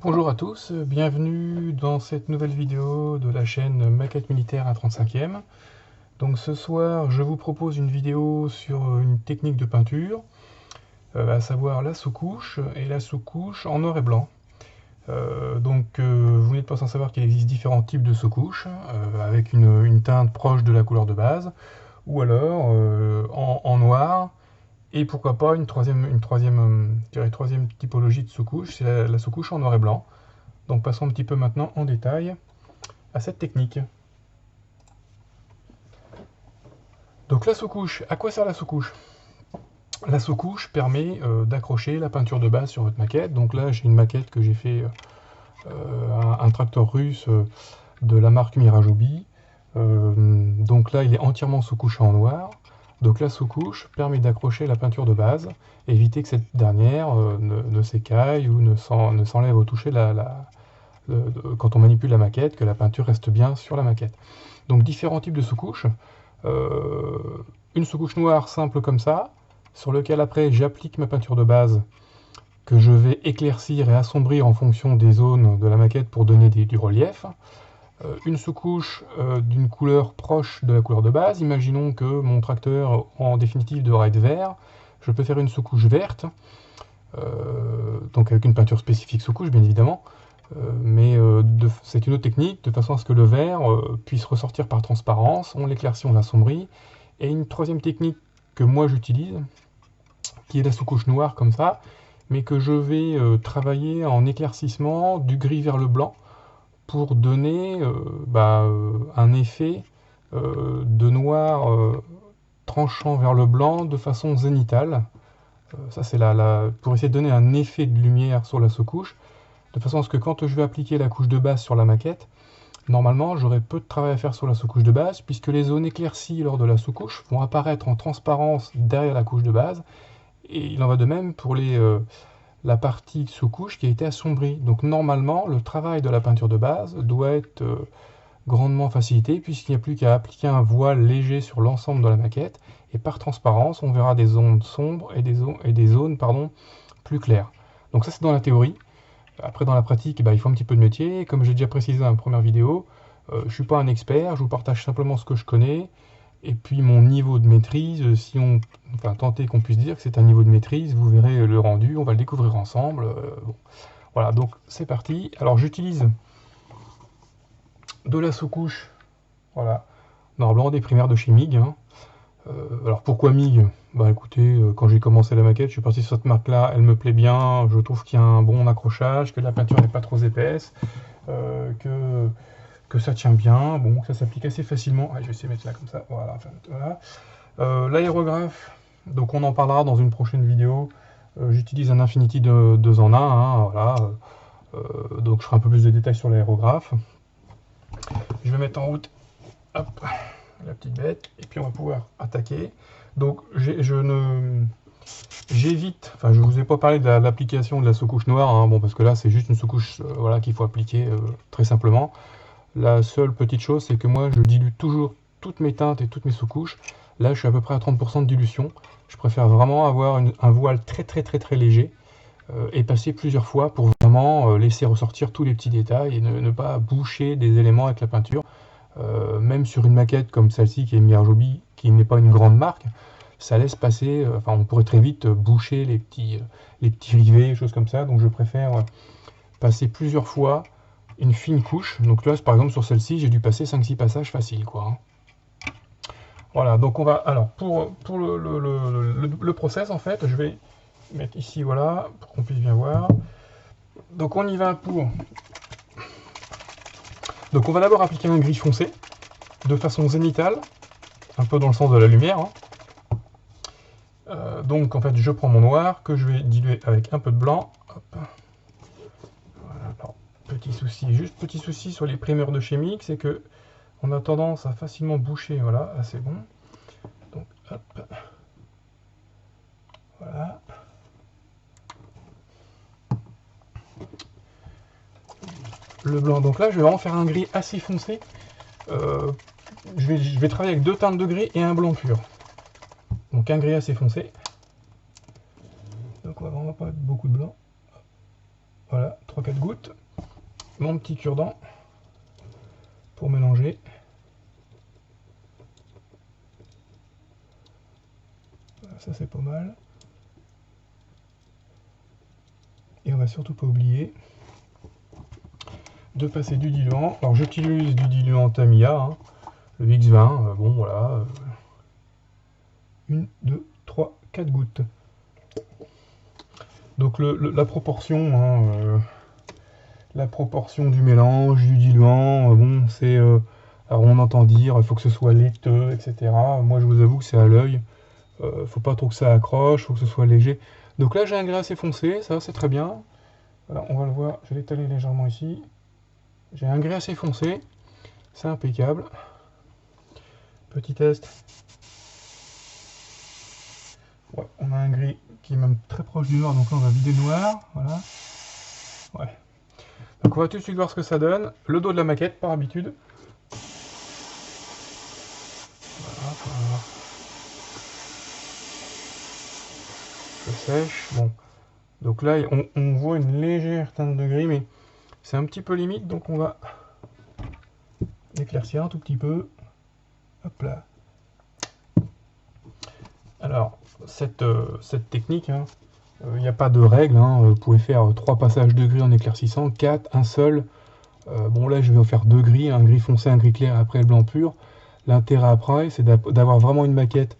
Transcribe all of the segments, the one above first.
Bonjour à tous, bienvenue dans cette nouvelle vidéo de la chaîne Maquette Militaire à 35e. Donc ce soir, je vous propose une vidéo sur une technique de peinture, à savoir la sous-couche et la sous-couche en noir et blanc. Vous n'êtes pas sans savoir qu'il existe différents types de sous-couches, avec une teinte proche de la couleur de base, ou alors en noir. Et pourquoi pas une troisième typologie de sous-couche, c'est la sous-couche en noir et blanc. Donc passons un petit peu maintenant en détail à cette technique. Donc la sous-couche, à quoi sert la sous-couche? La sous-couche permet d'accrocher la peinture de base sur votre maquette. Donc là j'ai une maquette que j'ai fait un tracteur russe de la marque Mirajobi. Donc là il est entièrement sous-couché en noir. Donc la sous-couche permet d'accrocher la peinture de base, éviter que cette dernière ne s'écaille ou ne s'enlève au toucher quand on manipule la maquette, que la peinture reste bien sur la maquette. Donc différents types de sous-couches. Une sous-couche noire simple comme ça, sur lequel après j'applique ma peinture de base, que je vais éclaircir et assombrir en fonction des zones de la maquette pour donner du relief. Une sous-couche d'une couleur proche de la couleur de base. Imaginons que mon tracteur en définitive devra être vert. Je peux faire une sous-couche verte, donc avec une peinture spécifique sous-couche bien évidemment, c'est une autre technique de façon à ce que le vert puisse ressortir par transparence. On l'éclaircit, on l'assombrit. Et une troisième technique que moi j'utilise, qui est la sous-couche noire comme ça, mais que je vais travailler en éclaircissement du gris vers le blanc, pour donner un effet de noir tranchant vers le blanc de façon zénitale. Ça c'est pour essayer de donner un effet de lumière sur la sous-couche, de façon à ce que quand je vais appliquer la couche de base sur la maquette, normalement j'aurai peu de travail à faire sur la sous-couche de base, puisque les zones éclaircies lors de la sous-couche vont apparaître en transparence derrière la couche de base, et il en va de même pour la partie sous-couche qui a été assombrie. Donc normalement, le travail de la peinture de base doit être grandement facilité, puisqu'il n'y a plus qu'à appliquer un voile léger sur l'ensemble de la maquette, et par transparence, on verra des zones sombres et des zones plus claires. Donc ça c'est dans la théorie. Après dans la pratique, il faut un petit peu de métier. Comme j'ai déjà précisé dans la première vidéo, je ne suis pas un expert, je vous partage simplement ce que je connais, et puis mon niveau de maîtrise, tenter qu'on puisse dire que c'est un niveau de maîtrise, vous verrez le rendu, on va le découvrir ensemble. Bon. Voilà, donc c'est parti. Alors j'utilise de la sous-couche, voilà, noir blanc des primaires de chez MIG. Alors pourquoi MIG? Écoutez, quand j'ai commencé la maquette, je suis parti sur cette marque-là, elle me plaît bien, je trouve qu'il y a un bon accrochage, que la peinture n'est pas trop épaisse, que ça tient bien, bon, ça s'applique assez facilement. Je vais essayer de mettre là comme ça, voilà. L'aérographe, donc on en parlera dans une prochaine vidéo. J'utilise un Infinity 2 en 1, voilà. Donc je ferai un peu plus de détails sur l'aérographe. Je vais mettre en route, hop, la petite bête, et puis on va pouvoir attaquer. Donc j'évite, je vous ai pas parlé de l'application de la sous-couche noire, parce que là c'est juste une sous-couche qu'il faut appliquer très simplement. La seule petite chose, c'est que moi je dilue toujours toutes mes teintes et toutes mes sous-couches. Là je suis à peu près à 30% de dilution. Je préfère vraiment avoir un voile très léger et passer plusieurs fois pour vraiment laisser ressortir tous les petits détails et ne pas boucher des éléments avec la peinture. Même sur une maquette comme celle-ci qui est Mirajobi, qui n'est pas une grande marque, ça laisse passer, on pourrait très vite boucher les petits rivets, choses comme ça. Donc je préfère passer plusieurs fois une fine couche. Donc là, par exemple, sur celle-ci, j'ai dû passer 5-6 passages faciles, quoi. Voilà, donc on va, alors, pour le process, en fait, je vais mettre ici, voilà, pour qu'on puisse bien voir. Donc on y va Donc on va d'abord appliquer un gris foncé, de façon zénitale, un peu dans le sens de la lumière. Donc en fait, je prends mon noir, que je vais diluer avec un peu de blanc. Hop. Voilà, alors, petit souci sur les primeurs de chez MIG, c'est que on a tendance à facilement boucher, voilà, là c'est bon. Donc hop, voilà. Le blanc, donc là je vais vraiment faire un gris assez foncé. Je vais travailler avec 2 teintes de gris et un blanc pur. Donc un gris assez foncé. Donc on va vraiment pas mettre beaucoup de blanc. Voilà, 3-4 gouttes. Mon petit cure-dent pour mélanger. Voilà, ça c'est pas mal. Et on va surtout pas oublier de passer du diluant. Alors j'utilise du diluant Tamiya, hein, le X20, bon voilà. 1, 2, 3, 4 gouttes. Donc la proportion, hein, la proportion du mélange, du diluant, bon c'est... alors on entend dire, il faut que ce soit laiteux, etc. Moi je vous avoue que c'est à l'œil. Faut pas trop que ça accroche, faut que ce soit léger. Donc là j'ai un gras assez foncé, ça c'est très bien. Voilà, on va le voir, je vais l'étaler légèrement ici. J'ai un gris assez foncé, c'est impeccable. Petit test. Ouais, on a un gris qui est même très proche du noir, donc là on va vider le noir. Voilà. Ouais. Donc on va tout de suite voir ce que ça donne. Le dos de la maquette par habitude. Voilà, je sèche. Bon. Donc là on voit une légère teinte de gris, mais c'est un petit peu limite, donc on va éclaircir un tout petit peu. Hop là. Alors, cette technique, il n'y a pas de règle, hein, vous pouvez faire 3 passages de gris en éclaircissant, 4, un seul. Bon là je vais en faire 2 gris, un gris foncé, un gris clair, après le blanc pur. L'intérêt après, c'est d'avoir vraiment une maquette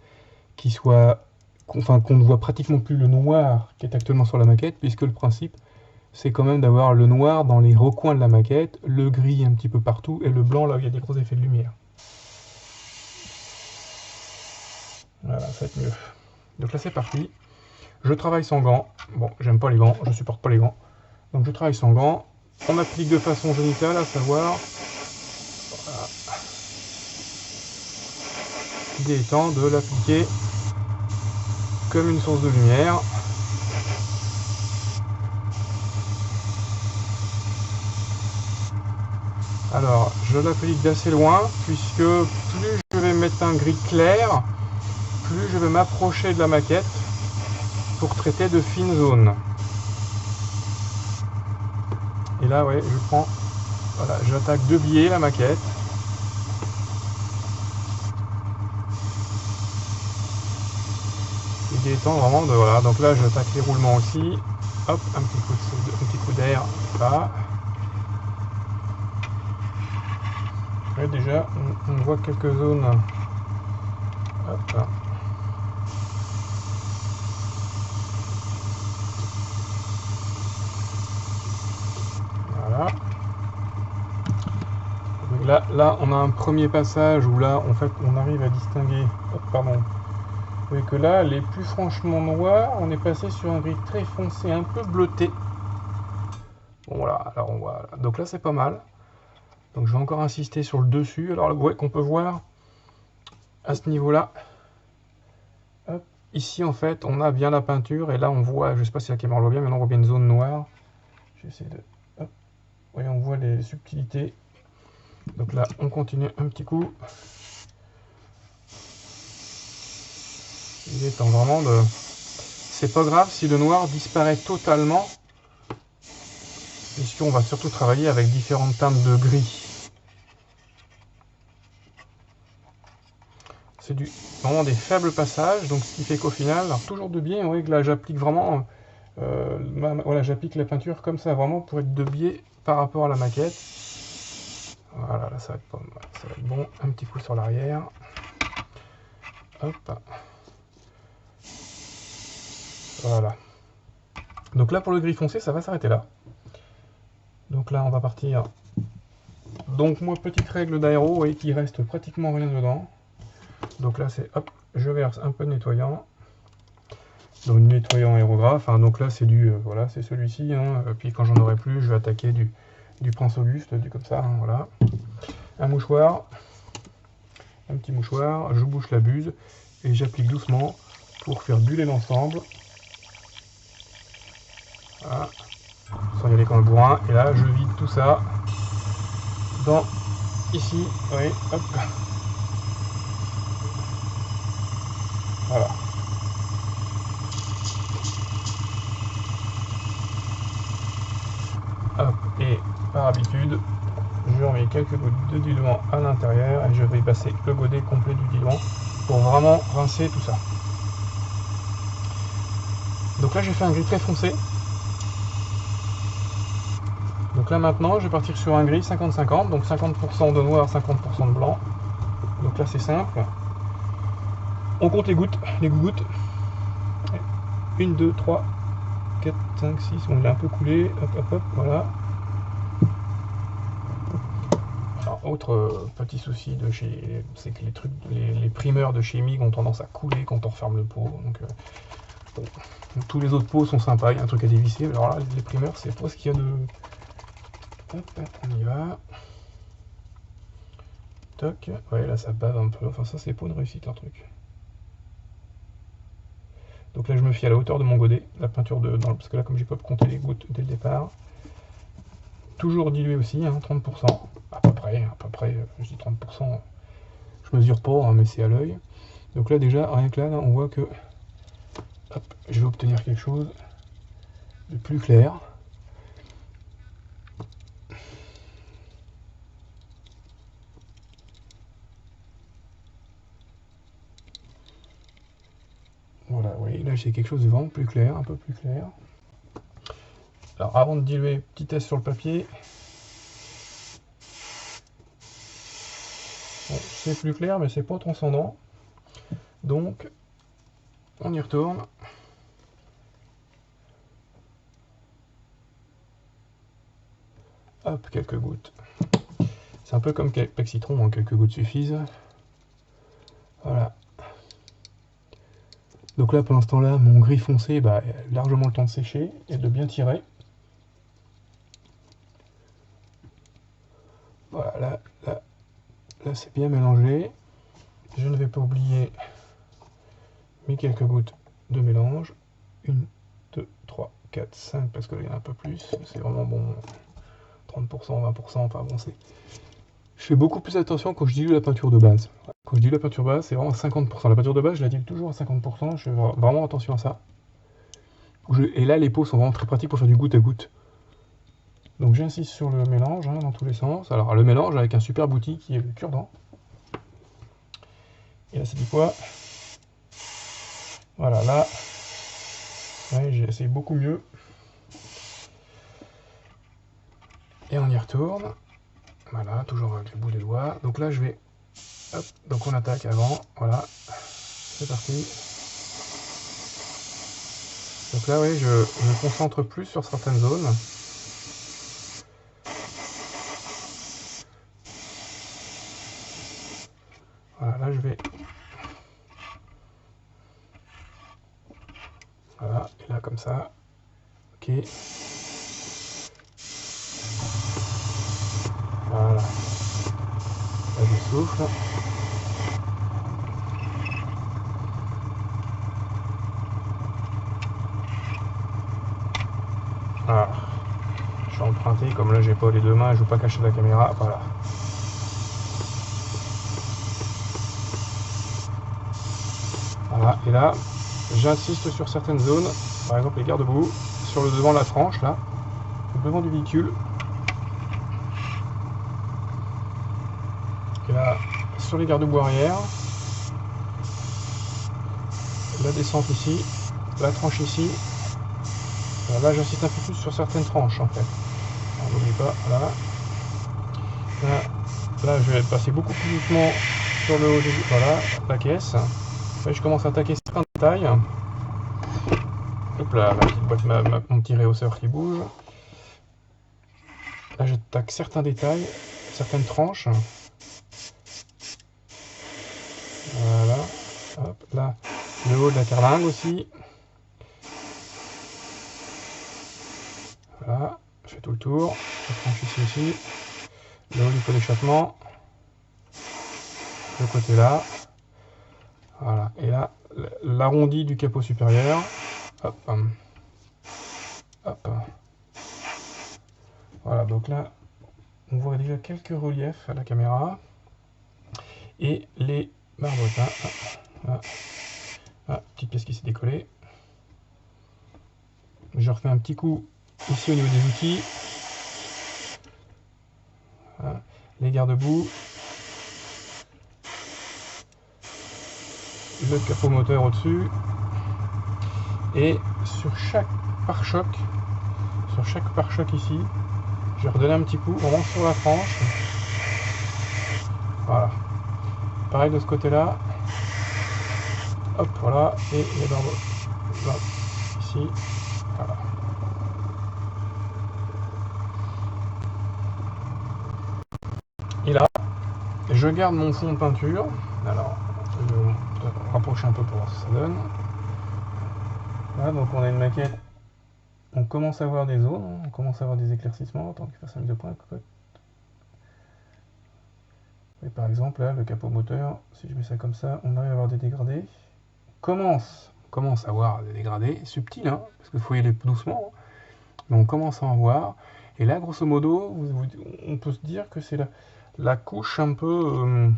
qui soit... Enfin, qu'on ne voit pratiquement plus le noir qui est actuellement sur la maquette, puisque le principe, c'est quand même d'avoir le noir dans les recoins de la maquette, le gris un petit peu partout, et le blanc là où il y a des gros effets de lumière. Voilà, ça va être mieux. Donc là c'est parti. Je travaille sans gants. Bon, j'aime pas les gants, je supporte pas les gants. Donc je travaille sans gants. On applique de façon génitale, à savoir... Voilà. L'idée étant de l'appliquer comme une source de lumière. Alors, je l'applique d'assez loin, puisque plus je vais mettre un gris clair, plus je vais m'approcher de la maquette pour traiter de fines zones. Et là, ouais, je prends... Voilà, j'attaque de biais la maquette. L'idée étant vraiment de... Voilà, donc là, j'attaque les roulements aussi. Hop, un petit coup d'air, là. Ouais, déjà, on voit quelques zones. Hop là. Voilà. Donc là, on a un premier passage où là, en fait, on arrive à distinguer. Hop, pardon. Vous voyez que là, les plus franchement noirs, on est passé sur un gris très foncé, un peu bleuté. Bon voilà, alors on voit. Donc là, c'est pas mal. Donc je vais encore insister sur le dessus. Alors ouais, qu'on peut voir à ce niveau-là. Ici, en fait, on a bien la peinture. Et là, on voit, je sais pas si la caméra le voit bien, mais on voit bien une zone noire. J'essaie de... Hop. Oui, on voit les subtilités. Donc là, on continue un petit coup. Il est en vraiment de... C'est pas grave si le noir disparaît totalement, puisqu'on va surtout travailler avec différentes teintes de gris. C'est vraiment des faibles passages, donc ce qui fait qu'au final, alors toujours de biais, vous voyez que là j'applique vraiment, voilà, j'applique la peinture comme ça, vraiment pour être de biais par rapport à la maquette. Voilà, là ça va être pas mal, ça va être bon. Un petit coup sur l'arrière. Hop. Voilà. Donc là pour le gris foncé, ça va s'arrêter là. Donc là on va partir. Donc moi petite règle d'aéro, vous voyez qu'il reste pratiquement rien dedans. Donc là c'est hop, je verse un peu de nettoyant. Donc nettoyant aérographe, hein, donc là c'est du voilà, c'est celui-ci, hein. Puis quand j'en aurai plus, je vais attaquer du Prince Auguste, du comme ça, hein, voilà. Un mouchoir, un petit mouchoir, je bouche la buse et j'applique doucement pour faire buller l'ensemble. Voilà. Sans y aller comme un bourrin. Et là je vide tout ça dans ici, oui, hop. Voilà. par habitude, je remets quelques gouttes de diluant à l'intérieur et je vais passer le godet complet du diluant pour vraiment rincer tout ça. Donc là j'ai fait un gris très foncé. Donc là maintenant je vais partir sur un gris 50-50, donc 50% de noir, 50% de blanc. Donc là c'est simple. On compte les gouttes, les gouttes. 1, 2, 3, 4, 5, 6, bon il est un peu coulé, hop hop hop, voilà. Alors, autre petit souci de chez, c'est que les primeurs de chez MIG ont tendance à couler quand on referme le pot. Donc, bon. Donc, tous les autres pots sont sympas, il y a un truc à dévisser. Alors là, les primeurs, c'est pas ce qu'il y a de. Hop, hop, on y va. Toc. Ouais, là ça bave un peu. Enfin, ça, c'est pas une réussite, un truc. Donc là, je me fie à la hauteur de mon godet, la peinture parce que là, comme j'ai pas compté les gouttes dès le départ. Toujours dilué aussi, hein, 30%. À peu près, je dis 30%. Je mesure pas, hein, mais c'est à l'œil. Donc là, déjà, rien que là, on voit que hop, je vais obtenir quelque chose de plus clair. Voilà, oui, là j'ai quelque chose de vraiment plus clair, un peu plus clair. Alors avant de diluer, petit test sur le papier. Bon, c'est plus clair, mais c'est pas transcendant. Donc, on y retourne. Hop, quelques gouttes. C'est un peu comme avec citron, hein, quelques gouttes suffisent. Voilà. Donc là, pour l'instant, là, mon gris foncé, a largement le temps de sécher et de bien tirer. Voilà, là c'est bien mélangé. Je ne vais pas oublier mes quelques gouttes de mélange. 1, 2, 3, 4, 5, parce qu'il y en a un peu plus. C'est vraiment bon. 30%, 20%, enfin bon, c'est... Je fais beaucoup plus attention quand je dilue la peinture de base. Quand je dilue la peinture base, c'est vraiment à 50%. La peinture de base, je la dilue toujours à 50%. Je fais vraiment attention à ça. Et là, les pots sont vraiment très pratiques pour faire du goutte à goutte. Donc j'insiste sur le mélange, hein, dans tous les sens. Alors le mélange avec un super outil qui est le cure-dent. Et là, c'est du quoi? Voilà, là, ouais, j'ai essayé beaucoup mieux. Et on y retourne. Voilà, toujours avec le bout des doigts. Donc là, je vais... Hop, donc on attaque avant. Voilà, c'est parti. Donc là, oui, je me concentre plus sur certaines zones. Voilà, là, je vais... Voilà, et là, comme ça. Ok. Voilà. Là, je souffle. Voilà. Je suis emprunté, comme là, j'ai pas les deux mains, je veux pas cacher la caméra. Voilà. Voilà, et là, j'insiste sur certaines zones, par exemple les garde-boue, sur le devant de la tranche, là, le devant du véhicule. Et là, sur les garde-boue arrière, la descente ici, la tranche ici. Là, j'insiste un peu plus sur certaines tranches, en fait. On n'oublie pas, voilà. Là, je vais passer beaucoup plus doucement sur le haut, voilà, la caisse. Là, je commence à attaquer certains détails. Hop là, la petite boîte, mon petit réhausseur qui bouge. Là, j'attaque certains détails, certaines tranches. Voilà. Hop, là, le haut de la carlingue aussi. Voilà, je fais tout le tour. Je tranche ici aussi. Le haut du pot d'échappement. Le côté là. Voilà. Et là, l'arrondi du capot supérieur. Hop. Hop. Voilà, donc là, on voit déjà quelques reliefs à la caméra. Et les barbotins. Ah, petite pièce qui s'est décollée. Je refais un petit coup ici au niveau des outils. les garde-boue, le capot moteur au-dessus, et sur chaque pare-choc ici, je vais redonner un petit coup, on rentre sur la tranche, voilà, pareil de ce côté-là, hop, voilà, et les barres là, ici, voilà. Et là, je garde mon fond de peinture, alors, je vais me rapprocher un peu pour voir ce que ça donne. Voilà, donc on a une maquette, on commence à voir des zones, on commence à avoir des éclaircissements, tant qu'il fasse un de points. Et par exemple, là, le capot moteur, si je mets ça comme ça, on arrive à avoir des dégradés. Commence à voir des dégradés, subtils, hein, parce qu'il faut y aller doucement, hein, mais on commence à en voir. Et là, grosso modo, on peut se dire que c'est la couche un peu,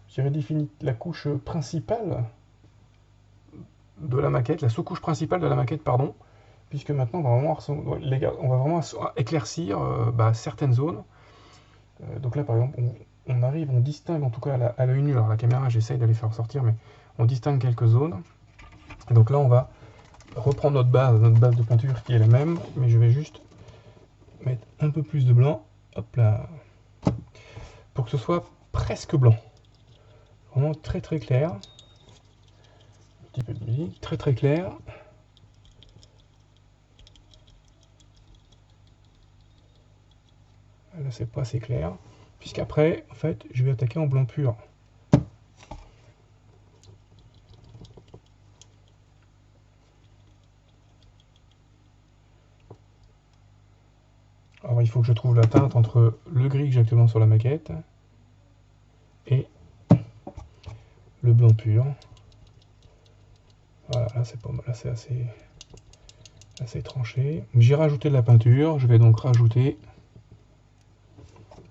je dirais définie, la couche principale de la maquette, la sous-couche principale de la maquette, pardon, puisque maintenant on va vraiment éclaircir certaines zones. Donc là, par exemple, on distingue, en tout cas à l'œil nu, alors la caméra, j'essaye de les faire ressortir, mais on distingue quelques zones. Donc là, on va reprendre notre base de peinture qui est la même, mais je vais juste mettre un peu plus de blanc, hop là, pour que ce soit presque blanc. Vraiment très très clair. Un petit peu de musique, très très clair. Là, c'est pas assez clair, puisqu'après, en fait, je vais attaquer en blanc pur. Alors, il faut que je trouve la teinte entre le gris que j'ai actuellement sur la maquette et le blanc pur. Voilà, là c'est pas mal, là c'est assez tranché. J'ai rajouté de la peinture, je vais donc rajouter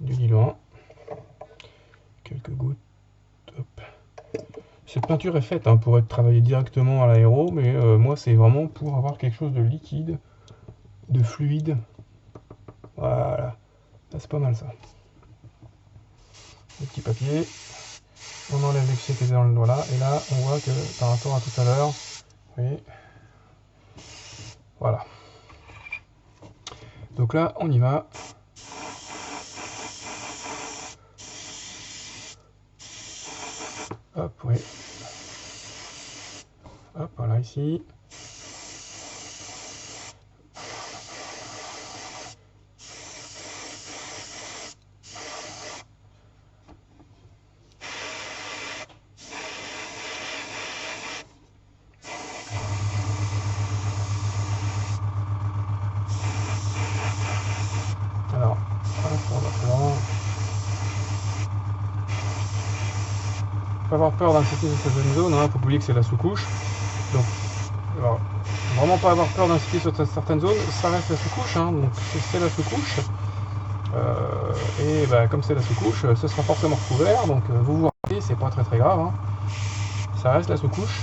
du diluant, quelques gouttes. Hop. Cette peinture est faite pour être travaillée directement à l'aéro, mais moi c'est vraiment pour avoir quelque chose de liquide, de fluide. Voilà, c'est pas mal ça. Le petit papier, on enlève l'excès qui est dans le doigt là, et là on voit que par rapport à tout à l'heure, vous voyez, voilà. Donc là on y va. Hop, oui. Hop, voilà ici. Alors, hop, on va prendre. Pas avoir peur d'insister sur cette zone, hein, faut pas oublier que c'est la sous-couche. Donc, alors, vraiment pas avoir peur d'insister sur certaines zones, ça reste la sous-couche, hein, donc c'est la sous-couche. Et comme c'est la sous-couche, ce sera forcément recouvert, donc vous ratez, c'est pas très grave, hein. Ça reste la sous-couche.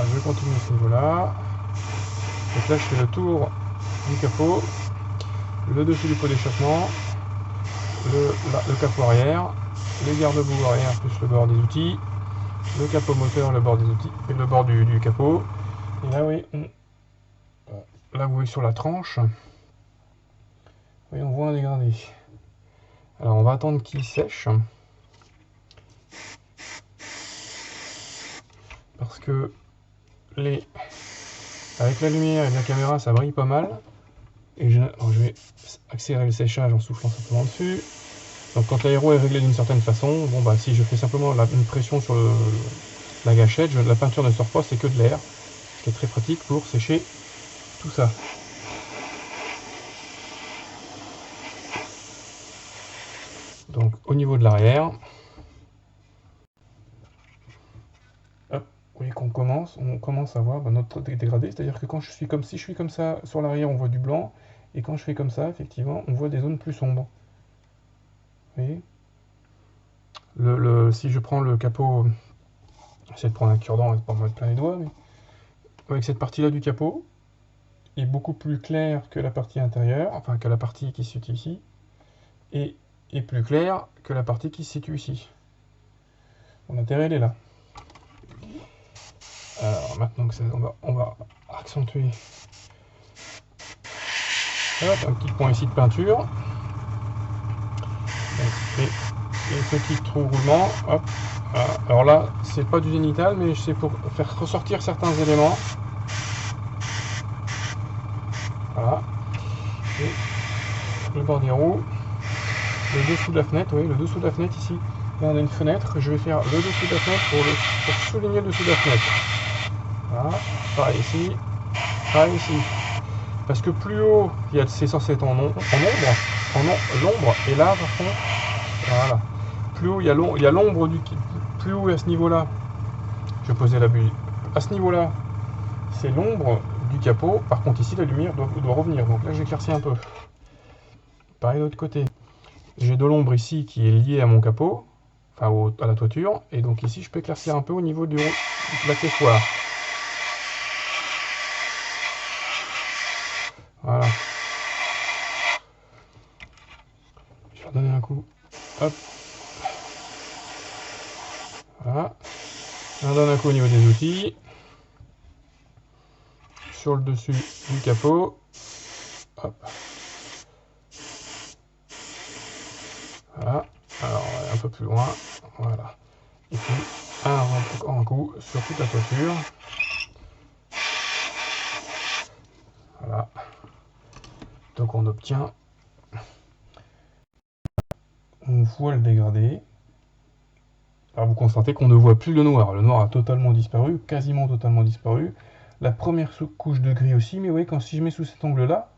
Je vais continuer à ce niveau-là. Donc là, je fais le tour du capot, le dessus du pot d'échappement, le capot arrière, les garde-boue arrière plus le bord des outils, le capot moteur, le bord des outils et le bord du capot. Et là, oui, là vous voyez sur la tranche, oui, on voit un dégradé. Alors on va attendre qu'il sèche, parce que avec la lumière et la caméra ça brille pas mal. Et je vais accélérer le séchage en soufflant simplement dessus. Donc quand l'aéro est réglé d'une certaine façon, bon si je fais simplement une pression sur la gâchette, la peinture ne sort pas, c'est que de l'air, ce qui est très pratique pour sécher tout ça. Donc au niveau de l'arrière, hop, oui, voyez qu'on commence à voir notre dégradé, c'est-à-dire que quand je suis comme, si je suis comme ça sur l'arrière, on voit du blanc, et quand je fais comme ça, effectivement, on voit des zones plus sombres. Vous voyez, si je prends le capot, j'essaie de prendre un cure-dent et de pas me mettre plein les doigts, mais avec cette partie-là du capot, est beaucoup plus clair que la partie intérieure, enfin que la partie qui se situe ici, et est plus clair que la partie qui se situe ici. Mon intérêt, elle est là. Alors maintenant que ça, on va accentuer. Hop, un petit point ici de peinture. Et petit trou roulement. Hop. Voilà. Alors là, c'est pas du génital, mais c'est pour faire ressortir certains éléments. Voilà. Et le bord des roues. Le dessous de la fenêtre, oui, le dessous de la fenêtre ici. Là, on a une fenêtre. Je vais faire le dessous de la fenêtre pour souligner le dessous de la fenêtre. Voilà. Pareil ici. Pareil ici. Parce que plus haut, c'est censé être en ombre, l'ombre, et là, par contre, voilà. Plus haut, il y a l'ombre du... Plus haut, à ce niveau-là, je posais la bulle. À ce niveau-là, c'est l'ombre du capot. Par contre, ici, la lumière doit revenir. Donc là, j'éclaircis un peu. Pareil de l'autre côté. J'ai de l'ombre ici qui est liée à mon capot, enfin à la toiture. Et donc ici, je peux éclaircir un peu au niveau de l'accessoire. Voilà. Je vais redonner un coup. Hop. Voilà. On donne un coup au niveau des outils. Sur le dessus du capot. Hop. Voilà. Alors, on va aller un peu plus loin. Voilà. Et puis, encore un coup sur toute la toiture. Voilà. Donc, on obtient. On voit le dégradé. Alors, vous constatez qu'on ne voit plus le noir. Le noir a totalement disparu, quasiment totalement disparu. La première couche de gris aussi, mais vous voyez, si je mets sous cet angle-là,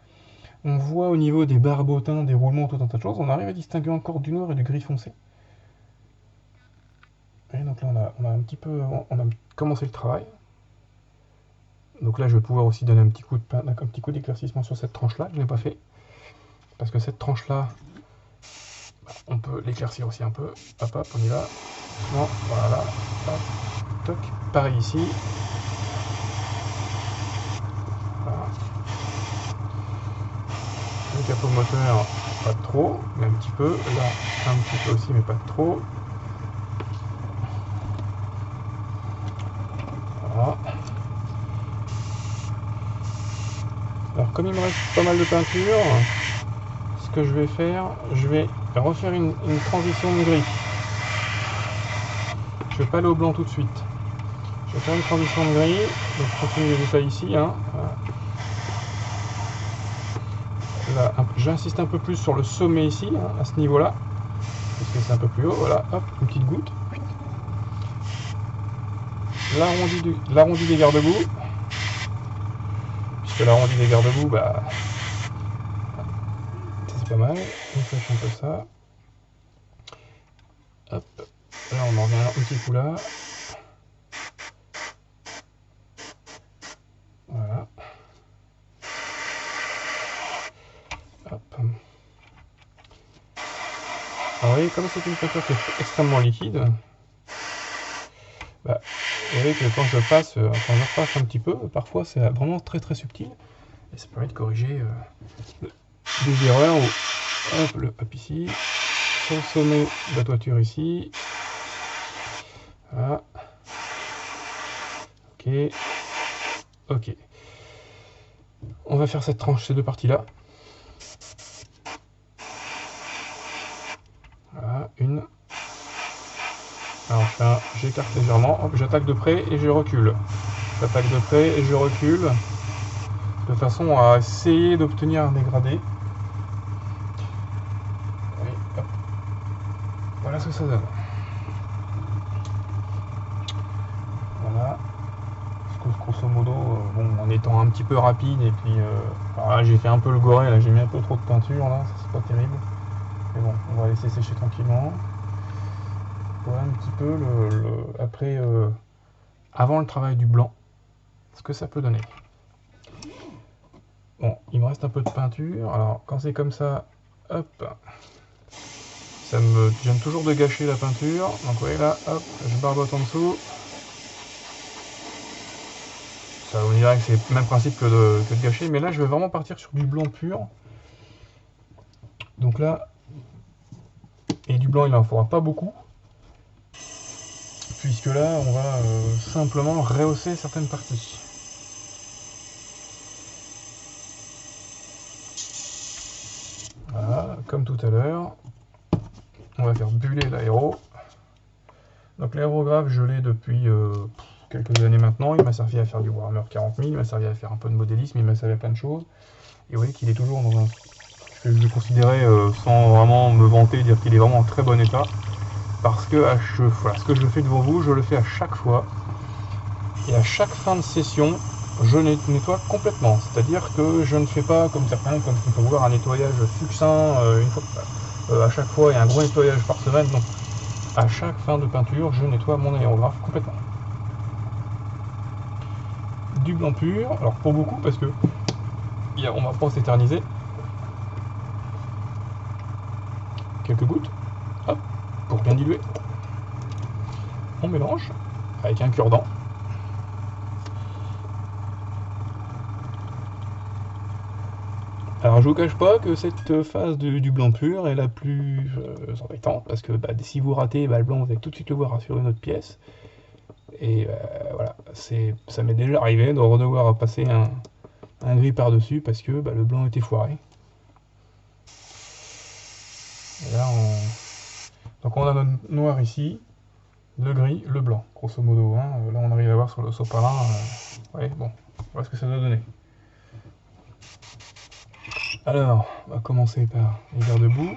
on voit au niveau des barbotins, des roulements, tout un tas de choses, on arrive à distinguer encore du noir et du gris foncé. Et donc là, on a un petit peu, on a commencé le travail. Donc là, je vais pouvoir aussi donner un petit coup d'éclaircissement sur cette tranche-là, que je n'ai pas fait. Parce que cette tranche-là, on peut l'éclaircir aussi un peu. Hop, hop, on y va. Bon, voilà. Hop, toc. Pareil ici. Voilà. Le capot moteur, pas trop, mais un petit peu. Là, un petit peu aussi, mais pas trop. Voilà. Alors, comme il me reste pas mal de peinture, ce que je vais faire, je vais refaire une transition de gris. Je vais pas aller au blanc tout de suite. Je vais faire une transition de gris. Donc, je continue les détails ici. Hein. Voilà. Là, j'insiste un peu plus sur le sommet ici, hein, à ce niveau-là, parce que c'est un peu plus haut. Voilà, hop, une petite goutte. L'arrondi des garde-boue. Puisque l'arrondi des garde-boue, bah, c'est pas mal. On fait un peu ça. Hop. Là, on en revient un petit coup là. Voilà. Hop. Alors, vous voyez, comme c'est une peinture qui est extrêmement liquide, bah, vous voyez que quand je repasse un petit peu, parfois c'est vraiment très très subtil. Et ça permet de corriger des erreurs. Hop, ici, sur le sommet de la toiture ici. Voilà. Ok. Ok. On va faire cette tranche, ces deux parties-là. Voilà, une. Alors j'écarte légèrement, hop, j'attaque de près et je recule. J'attaque de près et je recule. De façon à essayer d'obtenir un dégradé. Oui, hop. Voilà ce que ça donne. Voilà. Grosso modo, bon, en étant un petit peu rapide, et puis là, j'ai fait un peu le goré, là j'ai mis un peu trop de peinture, là, ça c'est pas terrible. Mais bon, on va laisser sécher tranquillement. Voilà un petit peu après avant le travail du blanc, ce que ça peut donner. Bon, il me reste un peu de peinture. Alors, quand c'est comme ça, hop, ça me gêne toujours de gâcher la peinture. Donc, vous voyez là, hop, je barbote en dessous. Ça, on dirait que c'est le même principe que de gâcher. Mais là, je vais vraiment partir sur du blanc pur. Donc là, et du blanc, il n'en faudra pas beaucoup. Puisque là, on va simplement rehausser certaines parties. Voilà, comme tout à l'heure. On va faire buller l'aéro. Donc l'aérographe, je l'ai depuis quelques années maintenant. Il m'a servi à faire du Warhammer 40 000, il m'a servi à faire un peu de modélisme, il m'a servi à plein de choses. Et vous voyez qu'il est toujours dans un... que je considérais, sans vraiment me vanter, dire qu'il est vraiment en très bon état. Parce que voilà, ce que je fais devant vous, je le fais à chaque fois. Et à chaque fin de session, je nettoie complètement. C'est-à-dire que je ne fais pas comme certains, comme on peut voir, un nettoyage succinct une fois, à chaque fois et un gros nettoyage par semaine. Non. À chaque fin de peinture, je nettoie mon aérographe complètement. Du blanc pur, alors pour beaucoup, parce que on va pas s'éterniser. Quelques gouttes, hop, pour bien diluer. On mélange avec un cure-dent. Alors je vous cache pas que cette phase du blanc pur est la plus embêtante, parce que si vous ratez, le blanc, vous allez tout de suite le voir sur une autre pièce. Et voilà, ça m'est déjà arrivé de redevoir passer un gris par-dessus parce que le blanc était foiré. Et là, donc on a notre noir ici, le gris, le blanc, grosso modo. Hein. Là, on arrive à voir sur le sopalin. Ouais, bon, voilà ce que ça doit donner. Alors, on va commencer par les verres debout.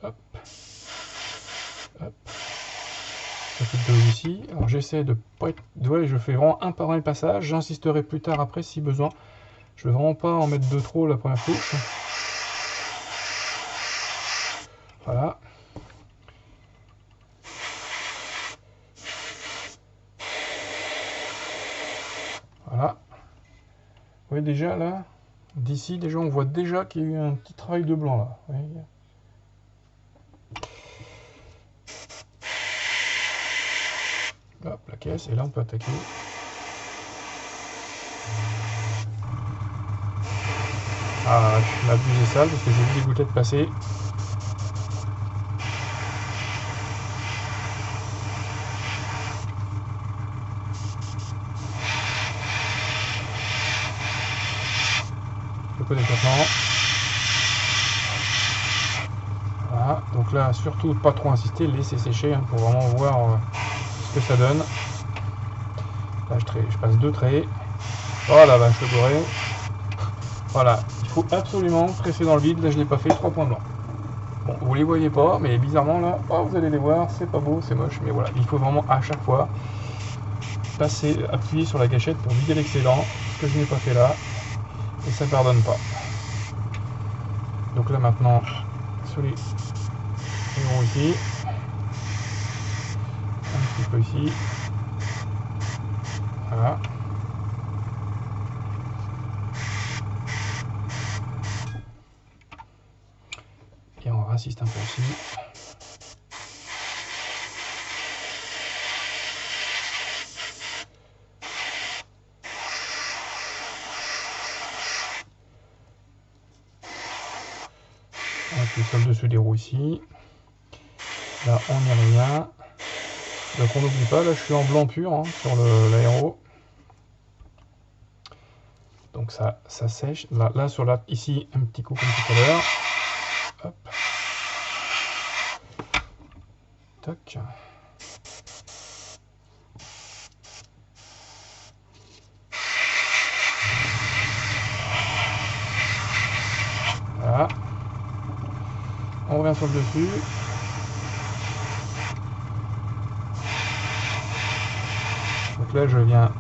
Hop. Hop. Petite dose ici. Alors j'essaie de pas être... Ouais, je fais vraiment un par un passage. J'insisterai plus tard après si besoin. Je veux vraiment pas en mettre de trop la première couche. Voilà. Voilà. Vous voyez déjà là, d'ici déjà on voit déjà qu'il y a eu un petit travail de blanc là. Vous voyez. Hop, la caisse, et là on peut attaquer. Ah, je m'ai abusé sale parce que j'ai vu des gouttelettes passer. Je connais maintenant. Voilà, donc là surtout pas trop insister, laisser sécher pour vraiment voir ce que ça donne. Là je passe 2 traits. Oh la vache, le doré. Voilà, il faut absolument presser dans le vide. Là je l'ai pas fait, 3 points blancs. Bon, vous les voyez pas, mais bizarrement là, oh, vous allez les voir, c'est pas beau, c'est moche, mais voilà, il faut vraiment à chaque fois appuyer sur la gâchette pour vider l'excédent, ce que je n'ai pas fait là, et ça pardonne pas. Donc là maintenant, sur les ronds ici, un petit peu ici, voilà. Et on rassiste un peu aussi. On appuie sur le dessus des roues ici. Là on n'y rien. Donc on n'oublie pas, là je suis en blanc pur hein, sur l'aéro. Donc ça sèche. Là sur ici un petit coup comme tout à l'heure. Hop. Toc. Voilà. On revient sur le dessus. Donc là je viens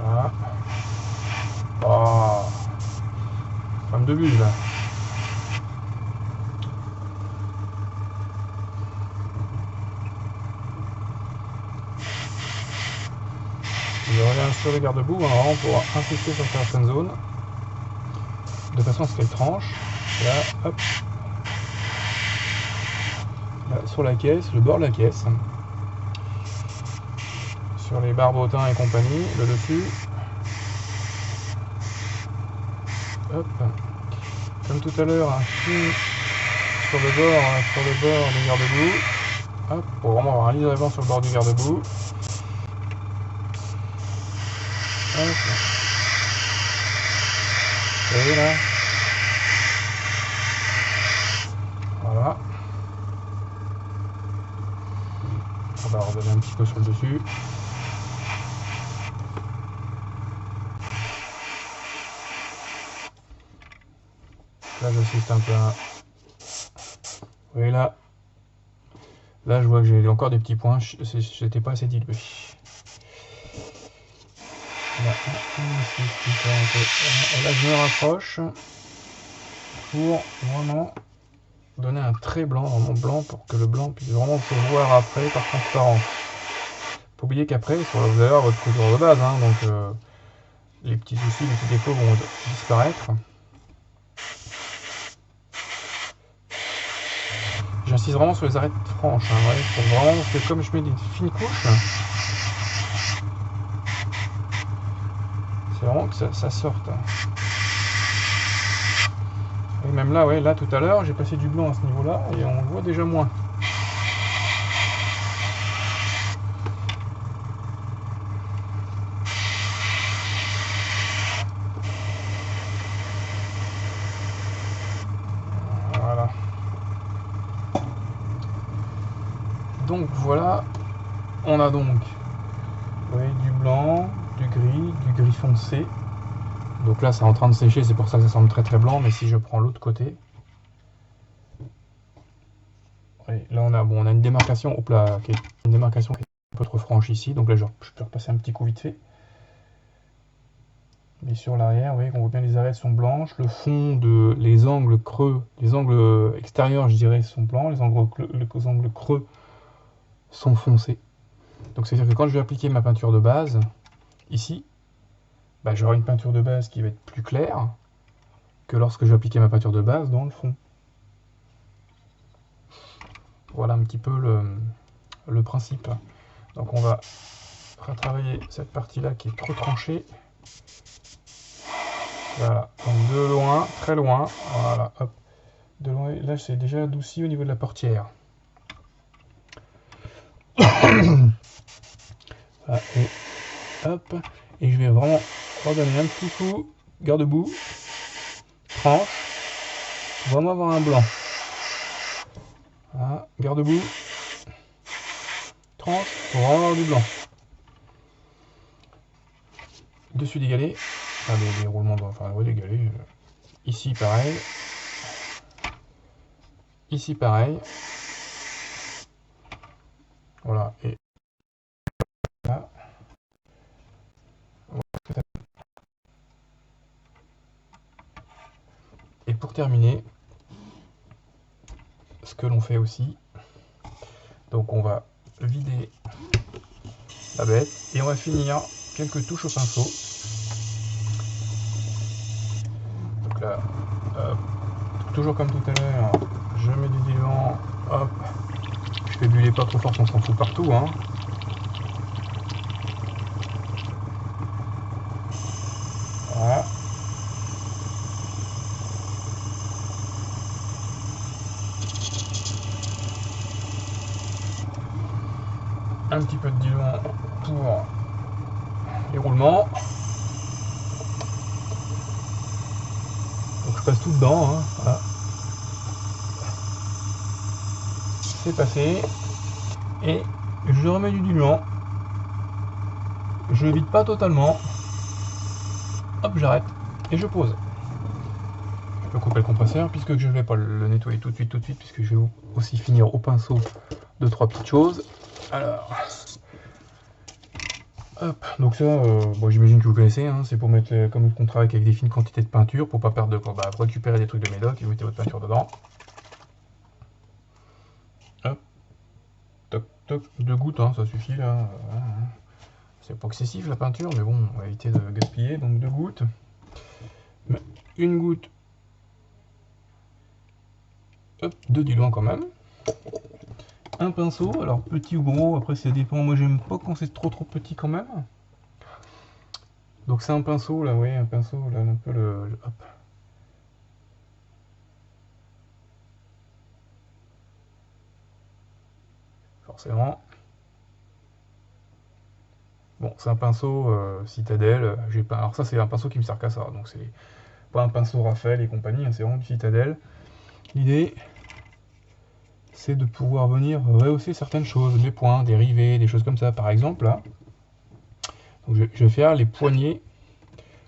voilà. Oh, femme de bulle là. sur le garde-boue, on va vraiment pouvoir insister sur certaines zones, de façon à ce qu'elle tranche. Là, hop. Là, sur la caisse, le bord de la caisse. Sur les barbotins et compagnie, le dessus. Hop. Comme tout à l'heure, un fil sur le bord du garde-boue. Hop, pour vraiment avoir un liserement sur le bord du garde-boue. Hop. Et là. Voilà. On va redonner un petit peu sur le dessus. Là, j'assiste un peu à... Vous voyez là. Là, je vois que j'ai encore des petits points. J'étais pas assez dilué. Là, et là, je me rapproche pour vraiment donner un trait blanc dans mon blanc pour que le blanc puisse vraiment se voir après par transparence. Faut oublier qu'après, vous allez avoir votre couture de base, hein, donc les petits soucis, les petits défauts vont disparaître. J'insiste vraiment sur les arêtes franches, hein, ouais, pour vraiment, parce que comme je mets des fines couches, c'est vraiment que ça sorte. Et même là, ouais, là tout à l'heure, j'ai passé du blanc à ce niveau-là et on le voit déjà moins. Voilà. Donc voilà, on a donc du blanc, du gris foncé. Donc là, c'est en train de sécher, c'est pour ça que ça semble très très blanc. Mais si je prends l'autre côté, là on a une démarcation, qui est une démarcation qui est un peu trop franche ici. Donc là, je peux repasser un petit coup vite fait. Mais sur l'arrière, vous voyez qu'on voit bien les arêtes sont blanches. Le fond les angles creux, les angles extérieurs, je dirais, sont blancs. Les angles creux sont foncés. Donc c'est-à-dire que quand je vais appliquer ma peinture de base, ici, j'aurai une peinture de base qui va être plus claire que lorsque je vais appliquer ma peinture de base dans le fond. Voilà un petit peu le principe. Donc on va retravailler cette partie-là qui est trop tranchée. Voilà, donc de loin, très loin, voilà, hop, de loin, là c'est déjà adouci au niveau de la portière. Voilà, et hop, et je vais vraiment redonner un petit coup, garde-boue, tranche, vraiment avoir un blanc. Voilà, garde-boue, tranche, pour vraiment avoir du blanc. Dessus des galets, enfin des roulements, enfin ouais, des galets. Ici pareil. Ici pareil. Voilà, et là. Et pour terminer, ce que l'on fait aussi, donc on va vider la bête et on va finir quelques touches au pinceau. Donc là, hop, toujours comme tout à l'heure, je mets du diluant, hop, je fais buller pas trop fort, on s'en fout partout, hein. Voilà. Un petit peu de diluant pour les roulements. Donc je passe tout dedans, hein. Voilà. C'est passé. Et je remets du diluant. Je ne vide pas totalement. Hop, j'arrête. Et je pose. Je peux couper le compresseur puisque je ne vais pas le nettoyer tout de suite, puisque je vais aussi finir au pinceau 2-3 petites choses. Alors, hop, donc ça, bon, j'imagine que vous connaissez, hein, c'est pour mettre, comme on travaille avec des fines quantités de peinture, pour pas perdre de quoi, récupérer des trucs de médoc et vous mettez votre peinture dedans. Hop, toc, toc, 2 gouttes, hein, ça suffit là. c'est pas excessif la peinture, mais bon, on va éviter de gaspiller. Donc 2 gouttes. Une goutte. Hop, 2 diluants quand même. Un pinceau, alors petit ou gros, après ça dépend. Moi j'aime pas quand c'est trop petit quand même. Donc c'est un pinceau là, oui, un pinceau là, un peu hop. Forcément. Bon, c'est un pinceau Citadel. J'ai pas. Alors ça c'est un pinceau qui me sert qu'à ça, donc c'est pas un pinceau Raphaël et compagnie, hein, c'est vraiment du Citadel. L'idée, c'est de pouvoir venir rehausser certaines choses, des points, des rivets, des choses comme ça. Par exemple, là, donc je vais faire les poignées,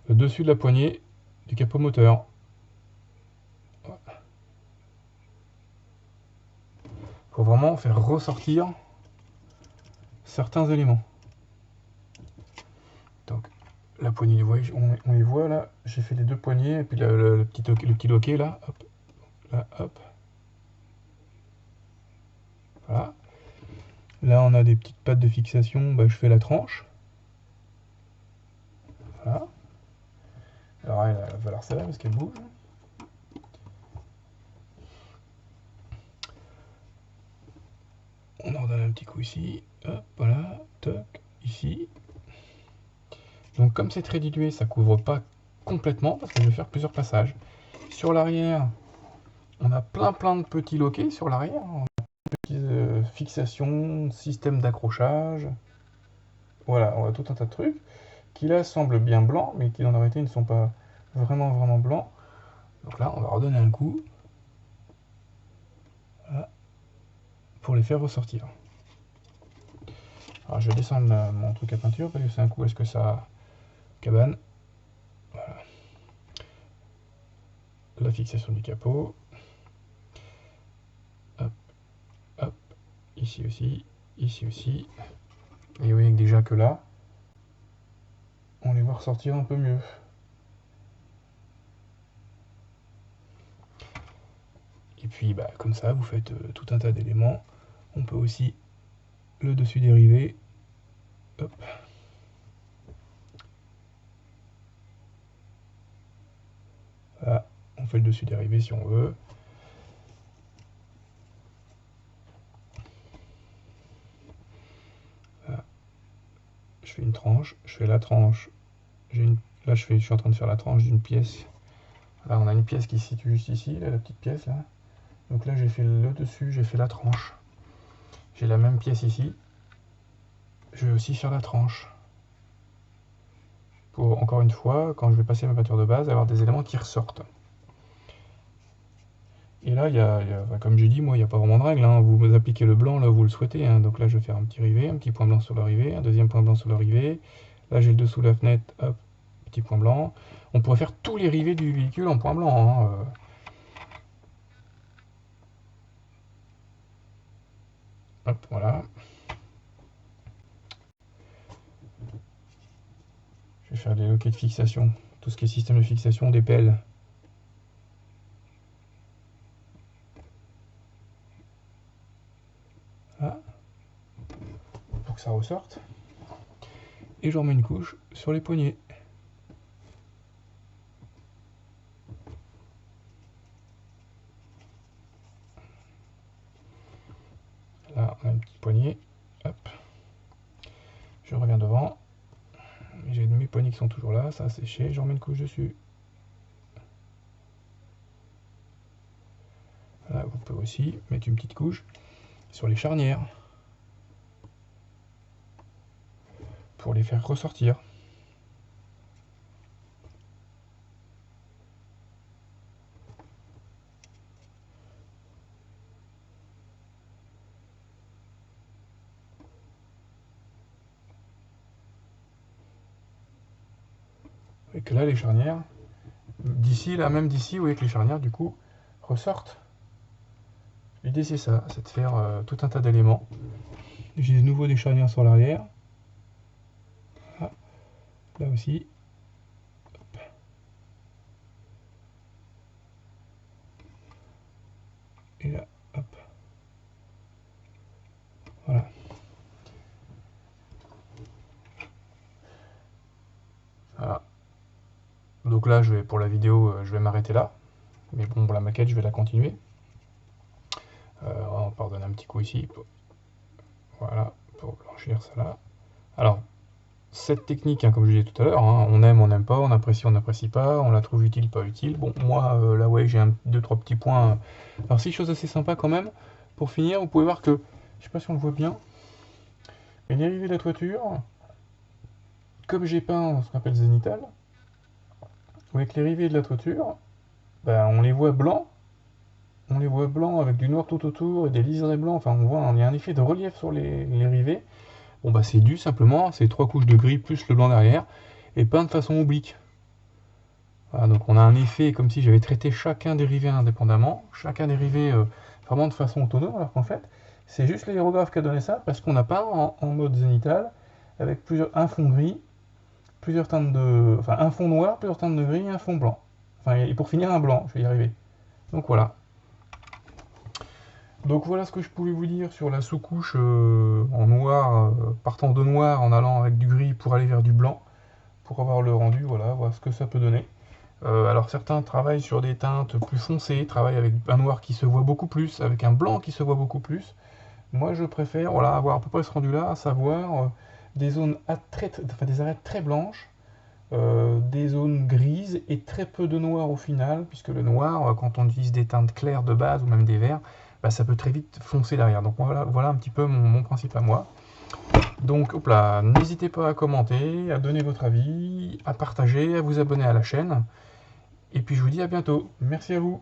le dessus de la poignée du capot moteur. Faut vraiment faire ressortir certains éléments. Donc, la poignée, on les voit là, j'ai fait les 2 poignées, et puis le petit loquet là, hop, là, hop. Voilà. Là, on a des petites pattes de fixation, bah, je fais la tranche. Voilà. Alors, elle va falloir celle-là parce qu'elle bouge. On en donne un petit coup ici, hop, voilà, toc, ici. Donc, comme c'est très dilué, ça couvre pas complètement parce que je vais faire plusieurs passages. Sur l'arrière, on a plein de petits loquets sur l'arrière. Petites fixations, système d'accrochage. Voilà, on a tout un tas de trucs qui là semblent bien blancs, mais qui en réalité ne sont pas vraiment blancs. Donc là, on va redonner un coup. Voilà, pour les faire ressortir. Alors je vais descendre mon truc à peinture parce que c'est un coup, est-ce que ça cabane. Voilà. La fixation du capot. Hop, hop, ici aussi, ici aussi. Et vous voyez que déjà que là, on les voit ressortir un peu mieux. Et puis bah, comme ça, vous faites tout un tas d'éléments. On peut aussi le dessus dérivé. Hop. Voilà, on fait le dessus dérivé si on veut. Voilà. Je fais une tranche, je fais la tranche. Là, je suis en train de faire la tranche d'une pièce. Là, on a une pièce qui se situe juste ici, là, la petite pièce là. Donc là, j'ai fait le dessus, j'ai fait la tranche. J'ai la même pièce ici. Je vais aussi faire la tranche. Pour, encore une fois, quand je vais passer ma peinture de base, avoir des éléments qui ressortent. Et là, comme j'ai dit, moi, il n'y a pas vraiment de règle. Hein. Vous appliquez le blanc là où vous le souhaitez. Hein. Donc là, je vais faire un petit rivet, un petit point blanc sur le rivet, un deuxième point blanc sur le rivet. Là, j'ai le dessous de la fenêtre, hop, petit point blanc. On pourrait faire tous les rivets du véhicule en point blanc. Hein. Hop, voilà. Je vais faire les loquets de fixation. Tout ce qui est système de fixation des pelles. Là. Pour que ça ressorte. Et je remets une couche sur les poignets. Là, on a une petite poignée. Hop. Je reviens devant. J'ai mes poignées qui sont toujours là. Ça a séché. Je remets une couche dessus. Là, vous pouvez aussi mettre une petite couche sur les charnières pour les faire ressortir. Et que là, les charnières, d'ici, là, même d'ici, vous voyez que les charnières, du coup, ressortent. L'idée, c'est ça, c'est de faire tout un tas d'éléments. J'ai de nouveau des charnières sur l'arrière. Là, là aussi. Hop. Et là, hop. Voilà. Donc là, pour la vidéo, je vais m'arrêter là. Mais bon, pour la maquette, je vais la continuer. On va redonner un petit coup ici. Voilà, pour blanchir ça là. Alors, cette technique, hein, comme je disais tout à l'heure, hein, on aime, on n'aime pas, on apprécie, on n'apprécie pas, on la trouve utile, pas utile. Bon, moi, là, ouais, j'ai deux, trois petits points. Alors, si, chose assez sympa quand même, pour finir, vous pouvez voir que, je sais pas si on le voit bien, mais les rivets de la toiture, comme j'ai peint ce qu'on appelle zénital, avec les rivets de la toiture, ben, on les voit blancs avec du noir tout autour et des liserés blancs, enfin on voit, il y a un effet de relief sur les rivets. Bon bah c'est dû simplement, c'est 3 couches de gris plus le blanc derrière, et peint de façon oblique. Voilà, donc on a un effet comme si j'avais traité chacun des rivets indépendamment, chacun des rivets vraiment de façon autonome, alors qu'en fait c'est juste l'aérographe qui a donné ça, parce qu'on a peint en mode zénital, avec un fond gris, plusieurs teintes enfin un fond noir, plusieurs teintes de gris et un fond blanc. Enfin, et pour finir un blanc, je vais y arriver. Donc voilà. Donc voilà ce que je pouvais vous dire sur la sous-couche en noir, partant de noir en allant avec du gris pour aller vers du blanc, pour avoir le rendu, voilà ce que ça peut donner. Alors certains travaillent sur des teintes plus foncées, travaillent avec un noir qui se voit beaucoup plus, avec un blanc qui se voit beaucoup plus. Moi je préfère avoir à peu près ce rendu-là, à savoir des zones des arêtes très blanches, des zones grises et très peu de noir au final, puisque le noir, quand on utilise des teintes claires de base ou même des verts, bah, ça peut très vite foncer derrière. Donc voilà un petit peu mon principe à moi. Donc hop là, n'hésitez pas à commenter, à donner votre avis, à partager, à vous abonner à la chaîne. Et puis je vous dis à bientôt. Merci à vous.